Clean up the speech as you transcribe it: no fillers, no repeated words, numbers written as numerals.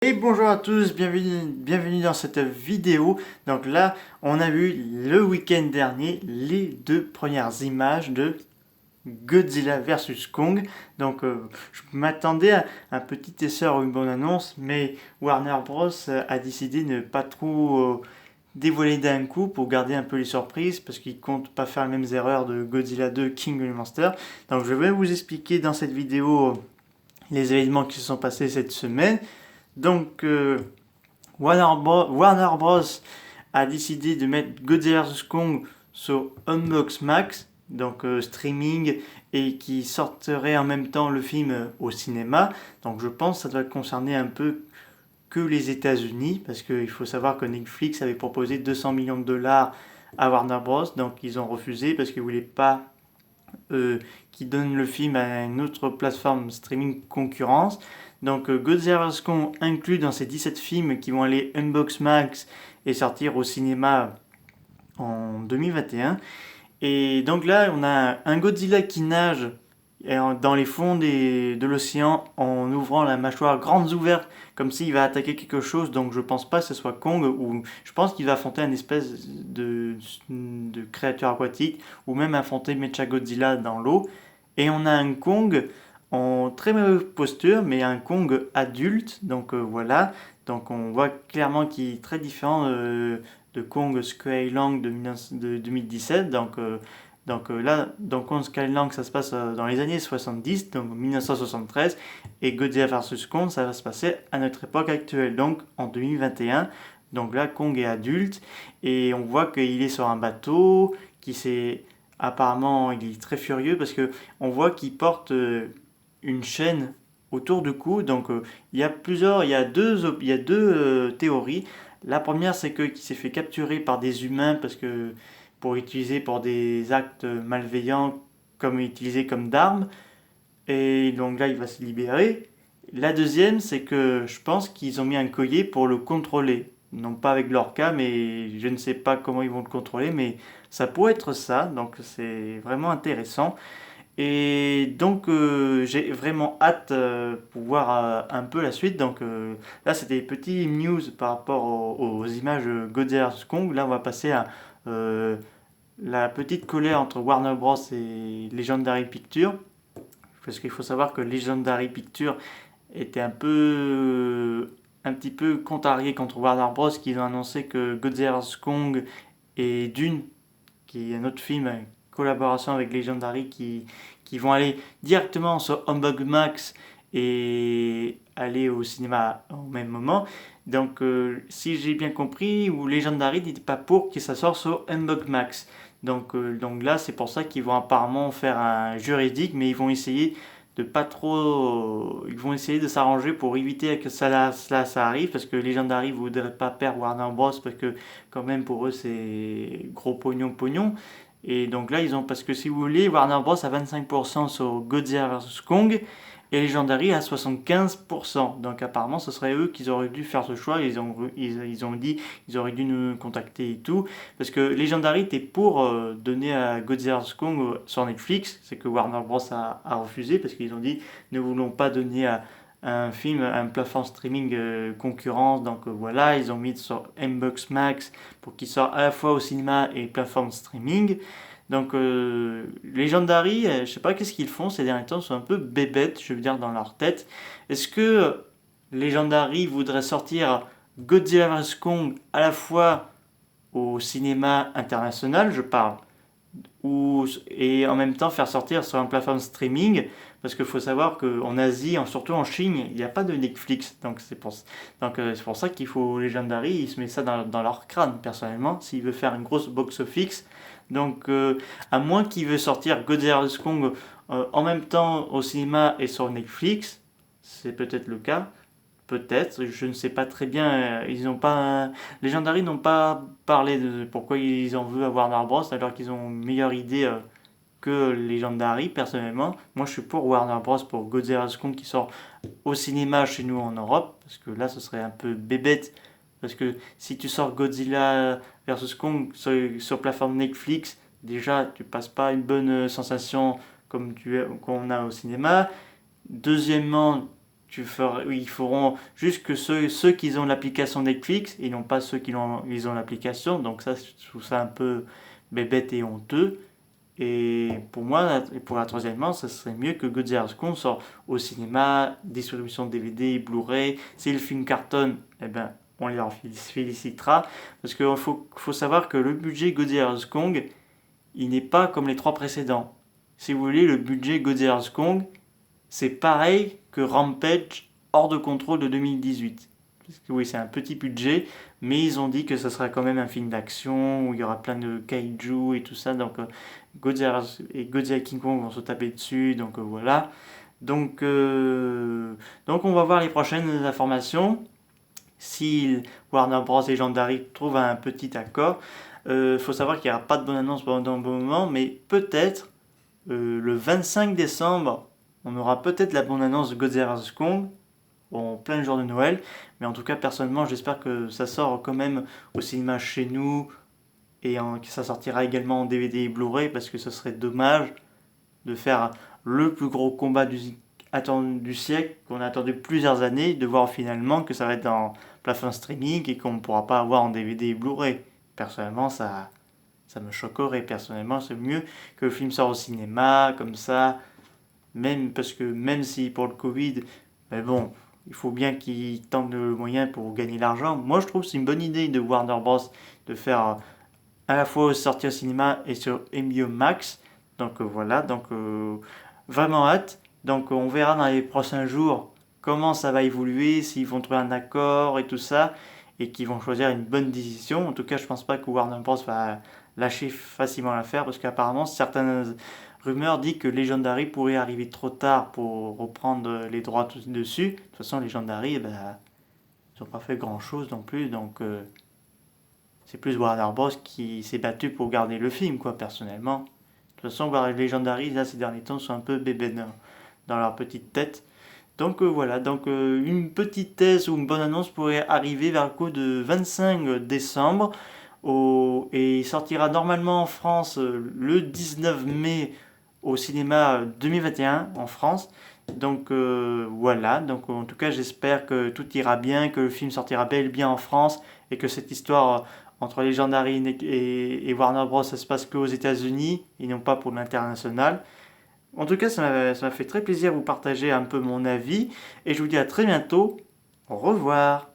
Et bonjour à tous, bienvenue dans cette vidéo. Donc là, on a vu le week-end dernier les deux premières images de Godzilla versus Kong. Donc je m'attendais à un petit essai ou une bonne annonce, mais Warner Bros a décidé de ne pas trop dévoiler d'un coup pour garder un peu les surprises parce qu'ils comptent pas faire les mêmes erreurs de Godzilla 2 King of the Monsters. Donc je vais vous expliquer dans cette vidéo les événements qui se sont passés cette semaine. Donc, Warner Bros. A décidé de mettre Godzilla vs Kong sur Unbox Max, donc streaming, et qui sortirait en même temps le film au cinéma. Donc je pense que ça doit concerner un peu que les États-Unis, parce qu'il faut savoir que Netflix avait proposé 200 millions de dollars à Warner Bros. Donc ils ont refusé parce qu'ils ne voulaient pas qui donne le film à une autre plateforme streaming concurrence. Donc Godzilla vs Kong inclus dans ces 17 films qui vont aller Unbox Max et sortir au cinéma en 2021. Et donc là, on a un Godzilla qui nage dans les fonds de l'océan en ouvrant la mâchoire grandes ouvertes comme s'il va attaquer quelque chose. Donc je pense pas que ce soit Kong, ou je pense qu'il va affronter une espèce de créature aquatique, ou même affronter Mechagodzilla dans l'eau. Et on a un Kong en très mauvaise posture, mais un Kong adulte. Donc voilà, donc on voit clairement qu'il est très différent de Kong Skull Island de 2017. Là, dans Kong Skull Island, ça se passe dans les années 70, donc 1973, et Godzilla vs Kong, ça va se passer à notre époque actuelle, donc en 2021. Donc là, Kong est adulte, et on voit qu'il est sur un bateau, qui s'est apparemment, il est très furieux parce que on voit qu'il porte une chaîne autour du cou. Donc il y a deux théories. La première, c'est qu'il s'est fait capturer par des humains parce que pour utiliser pour des actes malveillants, comme utilisé comme d'armes. Et donc là, il va se libérer. La deuxième, c'est que je pense qu'ils ont mis un collier pour le contrôler. Non pas avec leur cas, mais je ne sais pas comment ils vont le contrôler, mais ça pourrait être ça. Donc c'est vraiment intéressant. Et donc j'ai vraiment hâte pour voir un peu la suite. Donc là c'était des petits news par rapport aux images Godzilla vs Kong. Là on va passer à euh, la petite colère entre Warner Bros et Legendary Pictures. Parce qu'il faut savoir que Legendary Pictures était un petit peu contrarié contre Warner Bros. Qui ont annoncé que Godzilla vs Kong et Dune, qui est un autre film en collaboration avec Legendary, qui vont aller directement sur Humbug Max et aller au cinéma au même moment. Donc, si j'ai bien compris, ou Legendary n'était pas pour que ça sorte sur Humbug Max. Donc là, c'est pour ça qu'ils vont apparemment faire un juridique, mais ils vont essayer de pas trop. Ils vont essayer de s'arranger pour éviter que ça arrive, parce que Legendary ne voudrait pas perdre Warner Bros. Parce que, quand même, pour eux, c'est gros pognon. Et donc là, parce que si vous voulez, Warner Bros. A 25% sur Godzilla vs Kong et Legendary à 75%. Donc apparemment, ce serait eux qui auraient dû faire ce choix. Ils ont dit qu'ils auraient dû nous contacter et tout. Parce que Legendary était pour donner à Godzilla vs Kong sur Netflix. C'est que Warner Bros. A refusé parce qu'ils ont dit ne voulons pas donner à un film, un plateforme streaming concurrence. Donc voilà, ils ont mis sur Mbox Max pour qu'il sorte à la fois au cinéma et plateforme streaming. Donc Legendary, je sais pas qu'est-ce qu'ils font ces derniers temps, ils sont un peu bébêtes, je veux dire, dans leur tête. Est-ce que Legendary voudrait sortir Godzilla vs Kong à la fois au cinéma international, je parle, et en même temps faire sortir sur une plateforme streaming, parce qu'il faut savoir qu'en Asie, surtout en Chine, il n'y a pas de Netflix. Donc c'est pour ça qu'il faut Legendary, ils se mettent ça dans leur crâne personnellement, s'ils veulent faire une grosse box-office. Donc à moins qu'ils veulent sortir Godzilla vs Kong en même temps au cinéma et sur Netflix, c'est peut-être le cas. Peut-être, je ne sais pas très bien. Legendary n'ont pas parlé de pourquoi ils en veulent à Warner Bros. Alors qu'ils ont une meilleure idée que Legendary, personnellement. Moi, je suis pour Warner Bros. Pour Godzilla vs Kong qui sort au cinéma chez nous en Europe. Parce que là, ce serait un peu bébête. Parce que si tu sors Godzilla vs Kong sur plateforme Netflix, déjà, tu passes pas une bonne sensation qu'on a au cinéma. Deuxièmement, Ils feront juste que ceux qui ont l'application Netflix et non pas ceux ils ont l'application. Donc ça, je trouve ça un peu bête et honteux. Et pour moi, et pour la troisièmement, ça serait mieux que Godzilla's Kong sorte au cinéma, distribution DVD, Blu-ray. Si le film cartonne, eh ben, on les en félicitera. Parce qu'il faut savoir que le budget Godzilla's Kong, il n'est pas comme les trois précédents. Si vous voulez, le budget Godzilla's Kong, c'est pareil que Rampage hors de contrôle de 2018. Parce que oui, c'est un petit budget, mais ils ont dit que ce sera quand même un film d'action où il y aura plein de kaiju et tout ça. Donc Godzilla et Godzilla King Kong vont se taper dessus. Donc voilà. Donc on va voir les prochaines informations. Si Warner Bros et Legendary trouvent un petit accord, faut savoir qu'il n'y aura pas de bonne annonce pendant un bon moment, mais peut-être le 25 décembre, on aura peut-être la bonne annonce de Godzilla vs Kong en plein jour de Noël. Mais en tout cas, personnellement, j'espère que ça sort quand même au cinéma chez nous et que ça sortira également en DVD et Blu-ray parce que ce serait dommage de faire le plus gros combat du siècle qu'on a attendu plusieurs années, de voir finalement que ça va être en plateforme streaming et qu'on ne pourra pas avoir en DVD et Blu-ray. Personnellement, ça me choquerait. Personnellement, c'est mieux que le film sorte au cinéma, comme ça. Parce que même si pour le Covid, mais bon, il faut bien qu'ils tentent le moyen pour gagner l'argent. Moi, je trouve que c'est une bonne idée de Warner Bros. De faire à la fois sortir au cinéma et sur HBO Max. Donc voilà, vraiment hâte. Donc on verra dans les prochains jours comment ça va évoluer, s'ils vont trouver un accord et tout ça, et qu'ils vont choisir une bonne décision. En tout cas, je pense pas que Warner Bros. Va lâcher facilement l'affaire, parce qu'apparemment certaines rumeurs disent que Legendary pourrait arriver trop tard pour reprendre les droits dessus. De toute façon, Legendary, ils n'ont pas fait grand chose non plus, donc c'est plus Warner Bros. Qui s'est battu pour garder le film, quoi, personnellement. De toute façon, Legendary, là, ces derniers temps, sont un peu bébés dans leur petite tête. Donc voilà, une petite thèse ou une bonne annonce pourrait arriver vers le coup de 25 décembre. Et il sortira normalement en France le 19 mai au cinéma 2021 en France. Donc voilà, donc en tout cas j'espère que tout ira bien, que le film sortira bel et bien en France et que cette histoire entre Legendary et Warner Bros. Ça se passe qu'aux États-Unis et non pas pour l'international. En tout cas, ça m'a fait très plaisir de vous partager un peu mon avis et je vous dis à très bientôt. Au revoir.